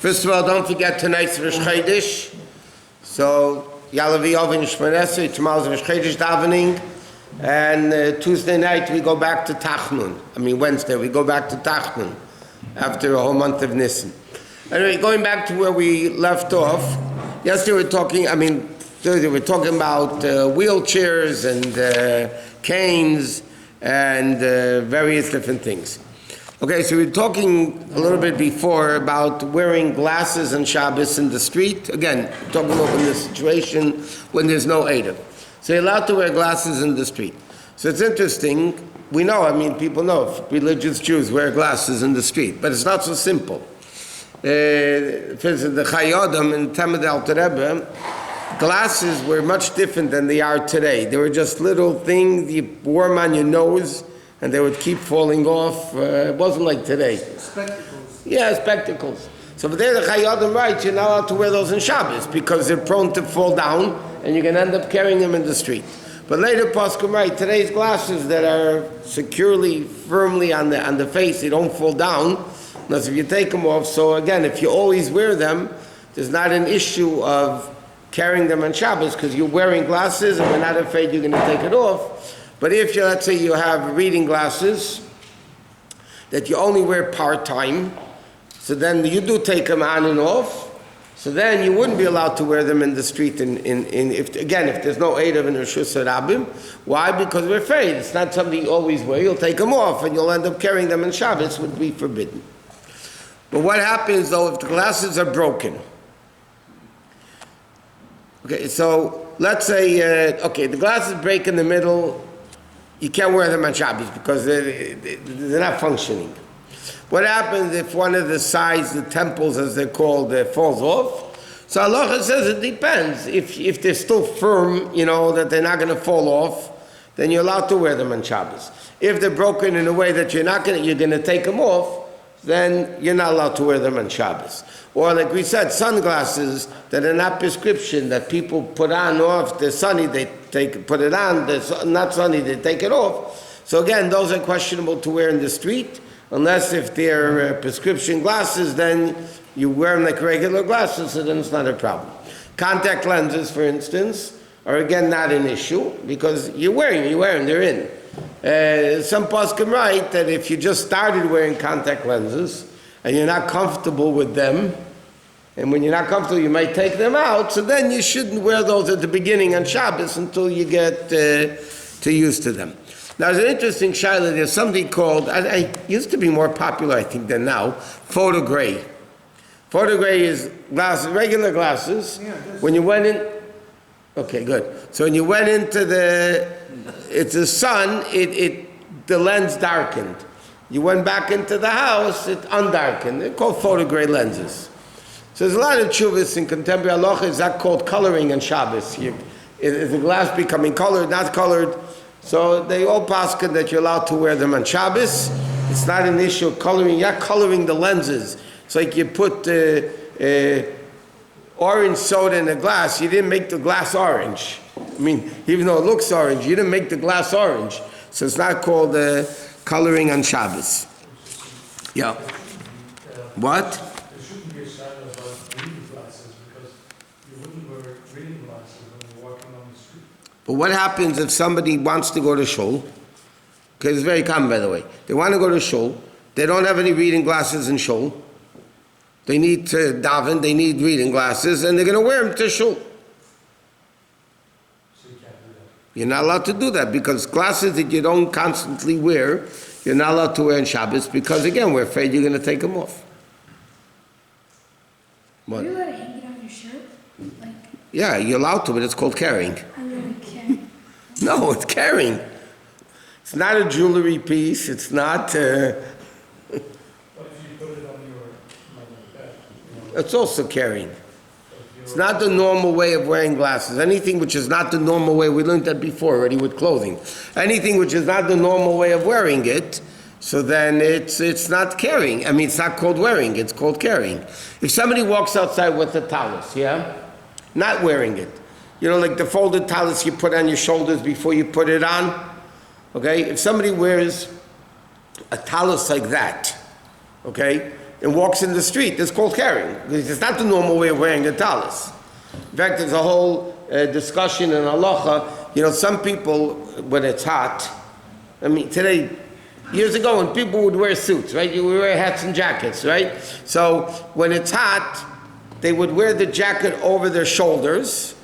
First of all, don't forget tonight's Rosh Chodesh. So, Yalavi Ovin Shmonesri, tomorrow's Rosh Chodesh davening. And Tuesday night we go back to Tachnun. Wednesday we go back to Tachnun after a whole month of Nisan. Anyway, going back to where we left off. Yesterday we were talking about wheelchairs and canes and various different things. Okay, so we were talking a little bit before about wearing glasses on Shabbos in the street. Again, talking about in the situation when there's no Eidah. So you're allowed to wear glasses in the street. So it's interesting. We know, people know religious Jews wear glasses in the street, but it's not so simple. For instance, the Chayyim in Tamid Alter Rebbe, glasses were much different than they are today. They were just little things you wore them on your nose, and they would keep falling off. It wasn't like today. Spectacles. Yeah, spectacles. So but there the Chayyim writes, you're not allowed to wear those in Shabbos because they're prone to fall down, and you can end up carrying them in the street. But later Poskim write, today's glasses that are securely, firmly on the face, they don't fall down, unless if you take them off. So again, if you always wear them, there's not an issue of carrying them on Shabbos because you're wearing glasses and we're not afraid you're going to take it off. But if you, let's say you have reading glasses that you only wear part-time, so then you do take them on and off, so then you wouldn't be allowed to wear them in the street if there's no Eidah in Rosh Hashanah. Why? Because we're afraid. It's not something you always wear. You'll take them off and you'll end up carrying them in Shabbos, would be forbidden. But what happens though if the glasses are broken? Okay, so let's say, the glasses break in the middle, you can't wear them on Shabbos because they're not functioning. What happens if one of the sides, the temples as they're called, falls off? So halacha says it depends. If they're still firm, that they're not going to fall off, then you're allowed to wear them on Shabbos. If they're broken in a way that you're going to take them off, then you're not allowed to wear them on Shabbos. Or like we said, sunglasses that are not prescription, that people put on or off. They're sunny, they put it on. They're not sunny, they take it off. So again, those are questionable to wear in the street, unless if they're prescription glasses, then you wear them like regular glasses, so then it's not a problem. Contact lenses, for instance, are again not an issue, because you wear them, they're in. Some poskim write that if you just started wearing contact lenses and you're not comfortable with them, and when you're not comfortable you might take them out, so then you shouldn't wear those at the beginning on Shabbos until you get too used to them. Now there's an interesting shaila, there's something called, I used to be more popular I think than now, photo gray. Photo gray is glasses, regular glasses. Yeah, when you went in, okay, good. So when you went into it's the sun, the lens darkened. You went back into the house, it undarkened. They're called photo gray lenses. So there's a lot of tshuvas in contemporary halacha, is that called coloring on Shabbos. Is the glass becoming colored, not colored? So they all paskin that you're allowed to wear them on Shabbos. It's not an issue of coloring, you're not coloring the lenses. It's like you put orange soda in a glass, you didn't make the glass orange. Even though it looks orange, you didn't make the glass orange. So it's not called coloring on Shabbos. Yeah. What? There shouldn't be a shadow about reading glasses because you wouldn't wear reading glasses when you're walking on the street. But what happens if somebody wants to go to shul? Okay, it's very common, by the way. They want to go to shul. They don't have any reading glasses in shul. They need to daven. They need reading glasses, and they're going to wear them to shul. You're not allowed to do that because glasses that you don't constantly wear, you're not allowed to wear on Shabbos because, again, we're afraid you're going to take them off. What? Are you allowed to hang it on your shirt? Yeah, you're allowed to, but it's called carrying. I'm going to carry. No, it's carrying. It's not a jewelry piece. It's not... But if you put it on your bed, It's also carrying. It's not the normal way of wearing glasses. Anything which is not the normal way, we learned that before already with clothing. Anything which is not the normal way of wearing it, so then it's not carrying. It's not called wearing, it's called carrying. If somebody walks outside with a talus, not wearing it, like the folded talus you put on your shoulders before you put it on, okay? If somebody wears a talus like that, okay? and walks in the street, that's called carrying. It's not the normal way of wearing a talis. In fact, there's a whole discussion in halacha. You know, some people, when it's hot, I mean, today, years ago, when people would wear suits, right? You would wear hats and jackets, right? So when it's hot, they would wear the jacket over their shoulders,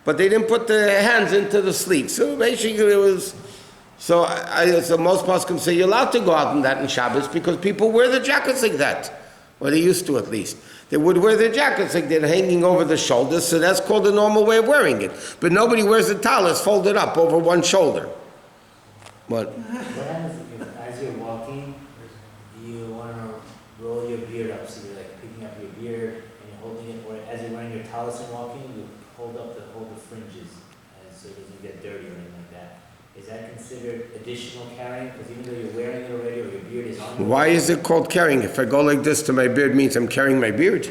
but they didn't put the hands into the sleeves. So basically it was, so most poskim say you're allowed to go out in that in Shabbos because people wear the jackets like that. Or they used to at least. They would wear their jackets like they're hanging over the shoulders, so that's called the normal way of wearing it. But nobody wears the talis folded up over one shoulder. What? What happens if, as you're walking, you want to roll your beard up, so you're like picking up your beard and you're holding it, or as you're wearing your talis and walking, you hold the fringes, and so it doesn't get dirty or anything like that. Is that considered additional carrying? Because even though you're wearing it already, or your beard is on. Why is it called carrying? If I go like this to my beard, means I'm carrying my beard.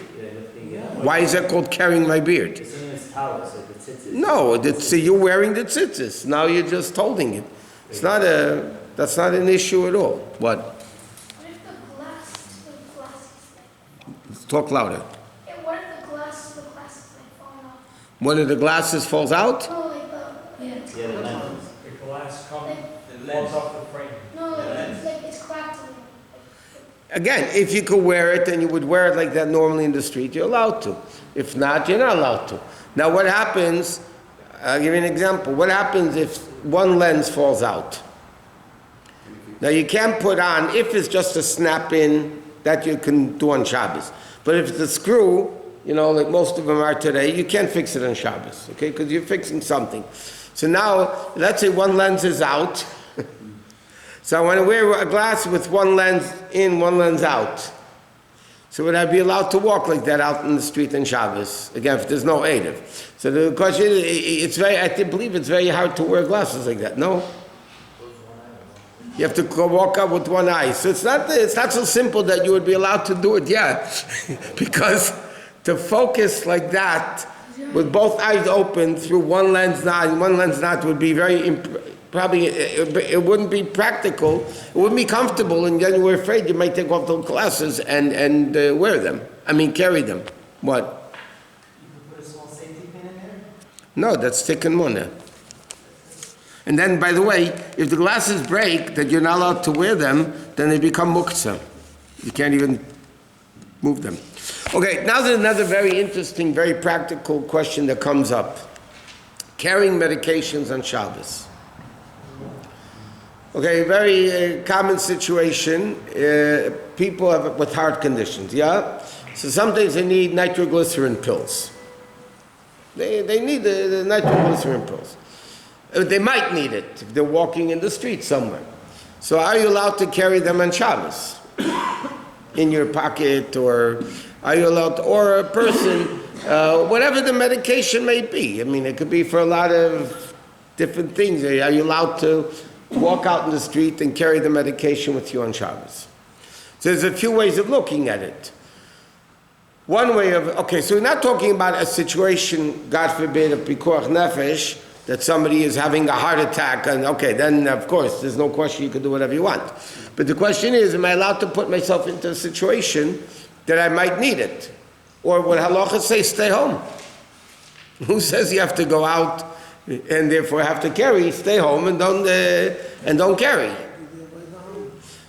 Why is that called carrying my beard? The same as talis, like the tzitzis. No, you're wearing the tzitzis. Now you're just holding it. That's not an issue at all. What? What if the glasses like, Talk louder. yeah, what if the glasses like falling off? One of the glasses falls out? No, like the, Yeah, the lenses. The glass comes, Like- falls off the frame. no, like it's cracked. Again, if you could wear it and you would wear it like that normally in the street, you're allowed to. If not, you're not allowed to. Now what happens, I'll give you an example. What happens if one lens falls out? Now you can't put on, if it's just a snap-in, that you can do on Shabbos. But if it's a screw, you know, like most of them are today, you can't fix it on Shabbos, okay? Because you're fixing something. So now, let's say one lens is out. So I want to wear a glass with one lens in, one lens out. So would I be allowed to walk like that out in the street in Shabbos? Again, if there's no Eidiv. So the question is, I believe it's very hard to wear glasses like that, no? You have to walk up with one eye. So it's not so simple that you would be allowed to do it, yeah. Because to focus like that, with both eyes open through one lens not and one lens not would be very, probably, it wouldn't be practical, it wouldn't be comfortable, and then you're afraid you might take off the glasses and wear them. I mean, carry them. What? You can put a small safety pin in there? No, that's tikkun munah. And then, by the way, if the glasses break, that you're not allowed to wear them, then they become muktzah. You can't even move them. Okay, now there's another very interesting, very practical question that comes up. Carrying medications on Shabbos. Okay, very common situation. People have with heart conditions, yeah? So sometimes they need nitroglycerin pills. They need the nitroglycerin pills. They might need it if they're walking in the street somewhere. So are you allowed to carry them on Shabbos? In your pocket, or are you allowed to, or a person, whatever the medication may be. I mean, it could be for a lot of different things. Are you allowed to walk out in the street and carry the medication with you on Shabbos? So there's a few ways of looking at it. One way of, okay, so we're not talking about a situation, God forbid, of pikuach nefesh, that somebody is having a heart attack, and okay, then of course, there's no question, you can do whatever you want. But the question is, am I allowed to put myself into a situation that I might need it? Or would halacha say, stay home? Who says you have to go out and therefore have to carry? Stay home and don't carry.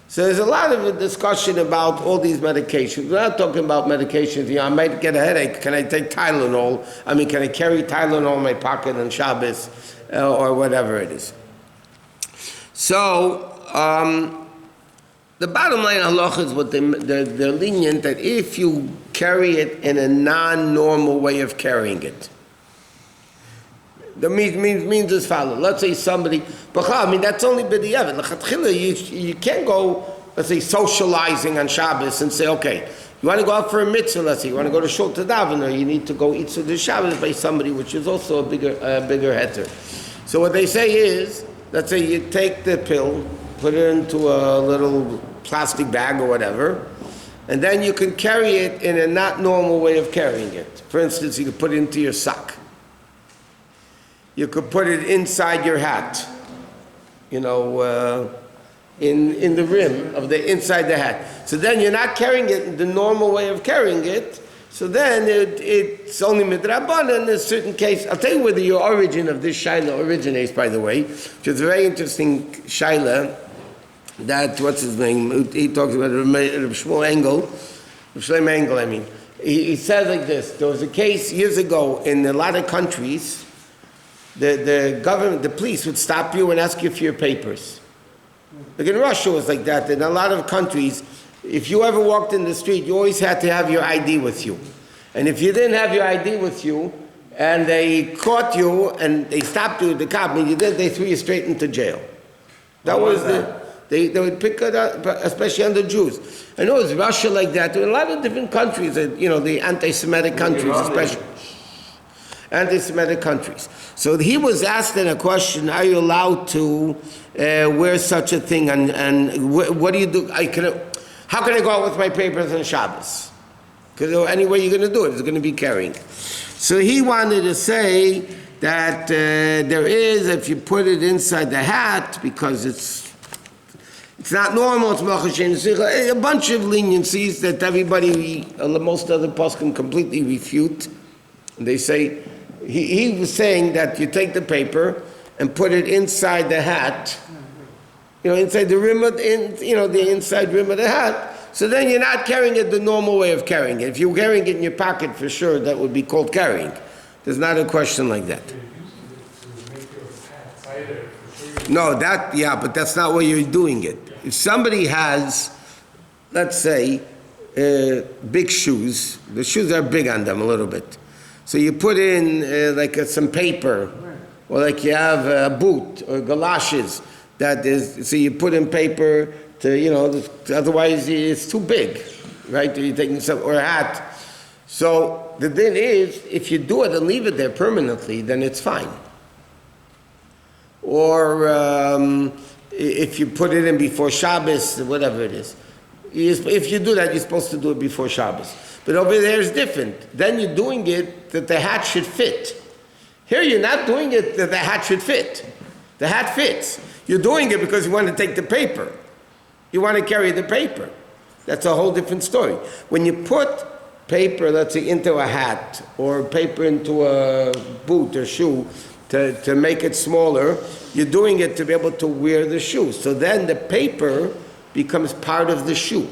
So there's a lot of discussion about all these medications. We're not talking about medications. You know, I might get a headache. Can I take Tylenol? I mean, can I carry Tylenol in my pocket on Shabbos or whatever it is? So the bottom line halacha is what they're lenient that if you carry it in a non-normal way of carrying it. That means as follows. Let's say somebody, I mean, that's only b'diavad. You can't go, let's say, socializing on Shabbos and say, okay, you want to go out for a mitzvah, let's say, you want to go to Shul to daven, or you need to go eat Sudah Shabbos by somebody, which is also a bigger heter. So what they say is, let's say you take the pill, put it into a little plastic bag or whatever, and then you can carry it in a not normal way of carrying it. For instance, you can put it into your sock. You could put it inside your hat, you know, in the rim of the inside the hat. So then you're not carrying it in the normal way of carrying it. So then it's only midrabanan in a certain case. I'll tell you where the origin of this shaila originates, by the way, which is a very interesting shaila. That, what's his name? He talks about Shmuel Engel. Shlomo Engel, I mean. He says like this: there was a case years ago in a lot of countries. The government, the police would stop you and ask you for your papers. Like in Russia, it was like that. In a lot of countries, if you ever walked in the street, you always had to have your ID with you. And if you didn't have your ID with you, and they caught you, and they stopped you, the cop, and you did, they threw you straight into jail. That was they would pick it up, especially under Jews. I know it's Russia like that. There are a lot of different countries, the anti-Semitic countries, especially. Anti-Semitic countries. So he was asked in a question, are you allowed to wear such a thing, and what do you do? How can I go out with my papers on Shabbos? Because any way you're going to do it, it's going to be carrying. So he wanted to say that there is, if you put it inside the hat, because it's not normal, it's a bunch of leniencies that everybody, most other poskim completely refute. And they say, he was saying that you take the paper and put it inside the hat, inside the rim of, the inside rim of the hat. So then you're not carrying it the normal way of carrying it. If you're carrying it in your pocket, for sure, that would be called carrying. There's not a question like that. No, but that's not where you're doing it. If somebody has, let's say, big shoes, the shoes are big on them a little bit. So you put in some paper, or like you have a boot or galoshes. So you put in paper to, otherwise it's too big, right? You're taking or a hat. So the thing is, if you do it and leave it there permanently, then it's fine. Or if you put it in before Shabbos, whatever it is. If you do that, you're supposed to do it before Shabbos. But over there is different. Then you're doing it that the hat should fit. Here you're not doing it that the hat should fit. The hat fits. You're doing it because you want to take the paper. You want to carry the paper. That's a whole different story. When you put paper, let's say, into a hat, or paper into a boot or shoe to make it smaller, you're doing it to be able to wear the shoe. So then the paper becomes part of the shoe.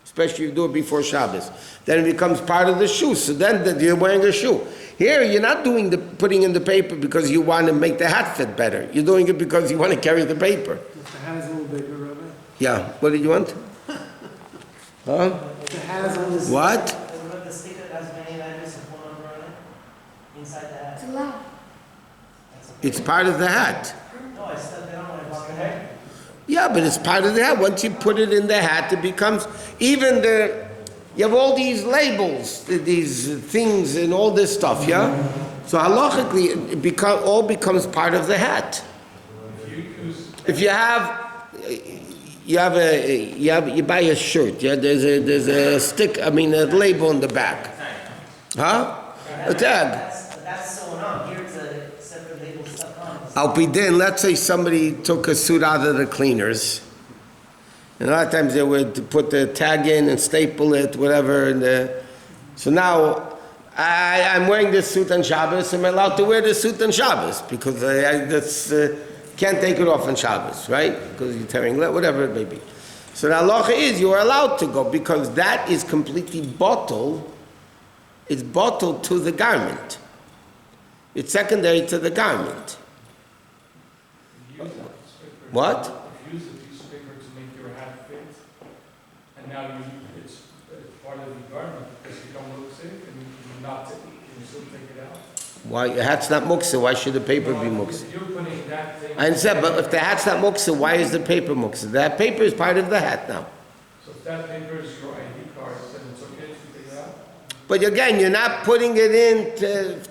Especially if you do it before Shabbos. Then it becomes part of the shoe. So then you're wearing a shoe. Here, you're not putting in the paper because you want to make the hat fit better. You're doing it because you want to carry the paper. If the hat is a little bigger, Rabbi? Yeah. What did you want? Huh? If the hat is a little... What? The sticker has many letters and phone number on it inside the hat. It's allowed. It's part of the hat. No, I stuck it on when I bought the hat. Yeah, but it's part of the hat. Once you put it in the hat, it becomes you have all these labels, these things and all this stuff, yeah? So halachically, it all becomes part of the hat. If you buy a shirt, yeah, there's a label on the back. Huh? A tag. That's sewn on. Here it's a separate label stuck on. Al Bais Din, let's say somebody took a suit out of the cleaners. And a lot of times they would put the tag in and staple it, whatever. So now I'm wearing this suit on Shabbos. Am I allowed to wear this suit on Shabbos? Because can't take it off on Shabbos, right? Because you're tearing, whatever it may be. So the halacha is you are allowed to go because that is completely bottled. It's bottled to the garment. It's secondary to the garment. What? Use a piece of paper to make your hat fit, and now it's part of the garment because you don't look sick and you still take it out. Why? The hat's not muksa. Why should the paper be muksa? You're putting that thing. I understand, but if the hat's not muksa, why is the paper muksa? That paper is part of the hat now. So if that paper is your ID card, then it's okay to take it out? But again, you're not putting it in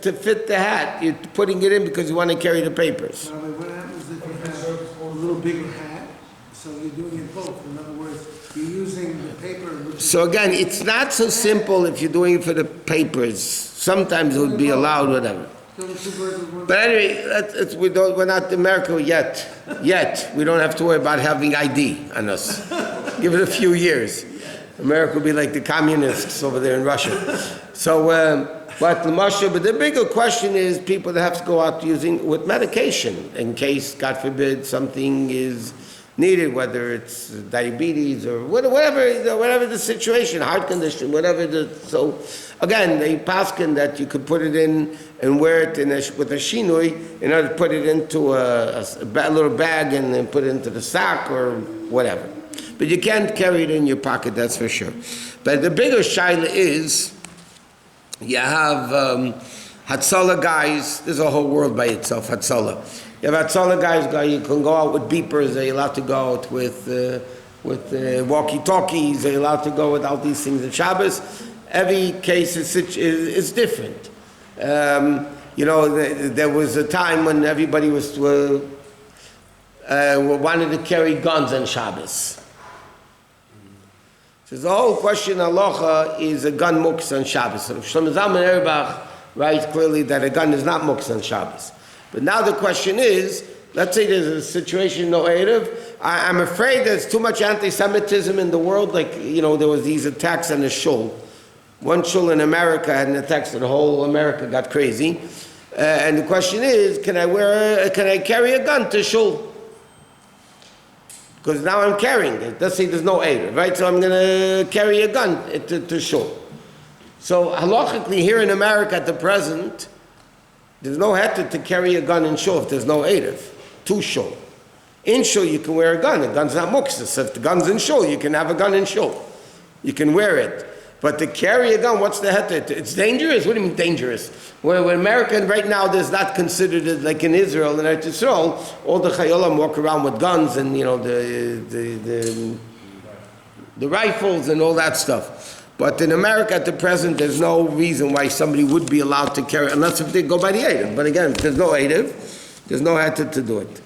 to fit the hat. You're putting it in because you want to carry the papers. Rabbi, what happens if you have a little bigger hat? So you're doing it both. In other words, you're using the paper... So again, it's not so simple if you're doing it for the papers. Sometimes it would be allowed, whatever. Killing two birds with one. But anyway, we're not in America yet. Yet. We don't have to worry about having ID on us. Give it a few years. America will be like the communists over there in Russia. So, but the bigger question is people that have to go out using with medication in case, God forbid, something is needed, whether it's diabetes or whatever the situation, heart condition, so again, they paskin that you could put it in and wear it with a shinui in order to put it into a little bag and then put it into the sack or whatever. But you can't carry it in your pocket, that's for sure. But the bigger shaila is, you have Hatzalah guys, there's a whole world by itself, Hatzalah. You have Hatzalah guys, you can go out with beepers, they're allowed to go out with walkie-talkies, they're allowed to go with all these things at Shabbos. Every case is different. There was a time when everybody was wanted to carry guns on Shabbos. So the whole question halacha is a gun muksa on Shabbos. So Shlomo Zalman Auerbach writes clearly that a gun is not muksa on Shabbos. But now the question is, let's say there's a situation, no Erev. I'm afraid there's too much anti-Semitism in the world. Like, there was these attacks on the shul. One shul in America had an attack, so the whole America got crazy. And the question is, can I carry a gun to shul? Because now I'm carrying it. Let's say there's no Erev, right? So I'm going to carry a gun to shul. So halachically here in America at the present, there's no heter to carry a gun in shul if there's no Erev, to shul. In shul you can wear a gun. A gun's not muksa. So if the gun's in shul, you can have a gun in shul. You can wear it. But to carry a gun, what's the heter? It's dangerous? What do you mean dangerous? When America right now, there's not considered it like in Israel and Eretz Yisrael, all the chayolam walk around with guns and, the rifles and all that stuff. But in America at the present, there's no reason why somebody would be allowed to carry, unless if they go by the Erev. But again, if there's no Erev, there's no heter to do it.